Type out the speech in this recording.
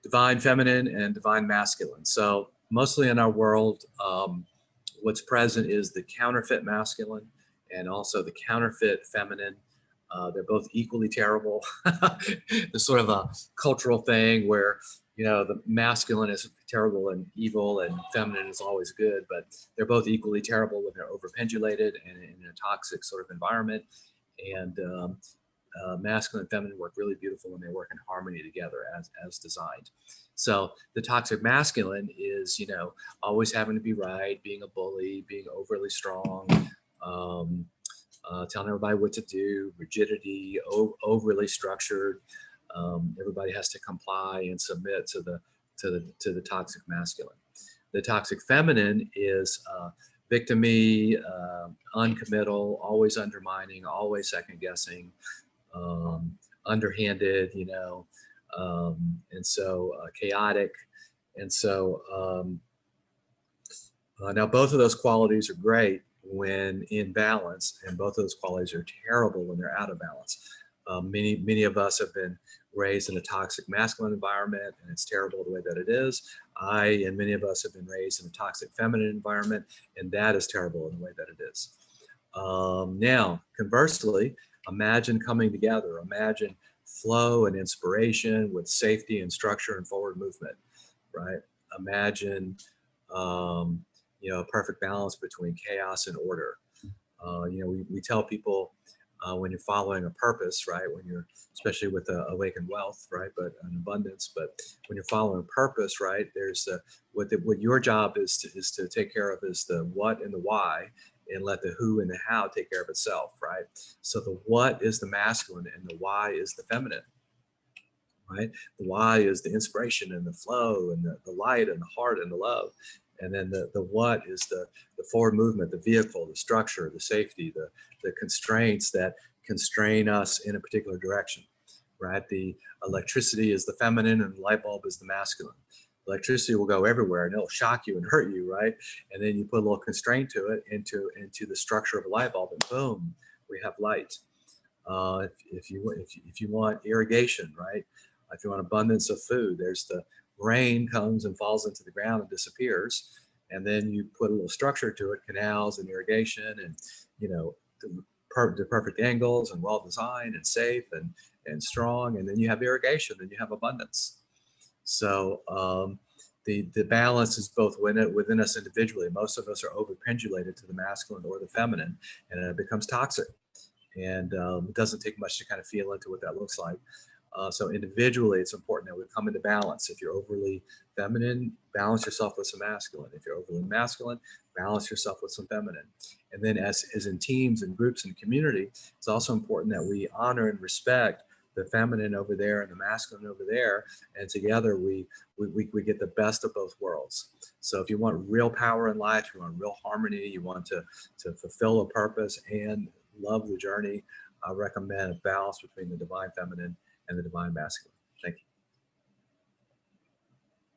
divine feminine and divine masculine. So mostly in our world, what's present is the counterfeit masculine and also the counterfeit feminine. They're both equally terrible. There's sort of a cultural thing where, you know, the masculine is terrible and evil and feminine is always good, but they're both equally terrible when they're overpendulated and in a toxic sort of environment. And masculine and feminine work really beautiful when they work in harmony together as designed. So the toxic masculine is, you know, always having to be right, being a bully, being overly strong, telling everybody what to do, rigidity, overly structured. Everybody has to comply and submit to the toxic masculine. The toxic feminine is victimy, uncommittal, always undermining, always second guessing, underhanded, you know, and so chaotic. And so now both of those qualities are great when in balance, and both of those qualities are terrible when they're out of balance. Many of us have been raised in a toxic masculine environment, and it's terrible the way that it is. I and many of us have been raised in a toxic feminine environment, and that is terrible in the way that it is. Now, conversely, imagine coming together. Imagine flow and inspiration with safety and structure and forward movement, right? Imagine, you know, a perfect balance between chaos and order. You know, we tell people when you're following a purpose, right? When you're, especially with awakened wealth, right? But an abundance, but when you're following a purpose, right? There's what your job is to take care of is the what and the why, and let the who and the how take care of itself, right? So the what is the masculine and the why is the feminine, right? The why is the inspiration and the flow and the light and the heart and the love. And then the what is the forward movement, the vehicle, the structure, the safety, the constraints that constrain us in a particular direction, right? The electricity is the feminine and the light bulb is the masculine. Electricity will go everywhere and it'll shock you and hurt you, right? And then you put a little constraint to it into the structure of a light bulb, and boom, we have light. If you want irrigation, right? If you want abundance of food, there's the rain comes and falls into the ground and disappears, and then you put a little structure to it, canals and irrigation, and you know the perfect angles and well designed and safe and strong, and then you have irrigation, and you have abundance. So the balance is both within us individually. Most of us are overpendulated to the masculine or the feminine, and it becomes toxic. And it doesn't take much to kind of feel into what that looks like. So individually, it's important that we come into balance. If you're overly feminine, balance yourself with some masculine. If you're overly masculine, balance yourself with some feminine. And then as in teams and groups and community, it's also important that we honor and respect the feminine over there and the masculine over there. And together we get the best of both worlds. So if you want real power in life, you want real harmony, you want to fulfill a purpose and love the journey, I recommend a balance between the divine feminine and the divine masculine. Thank you.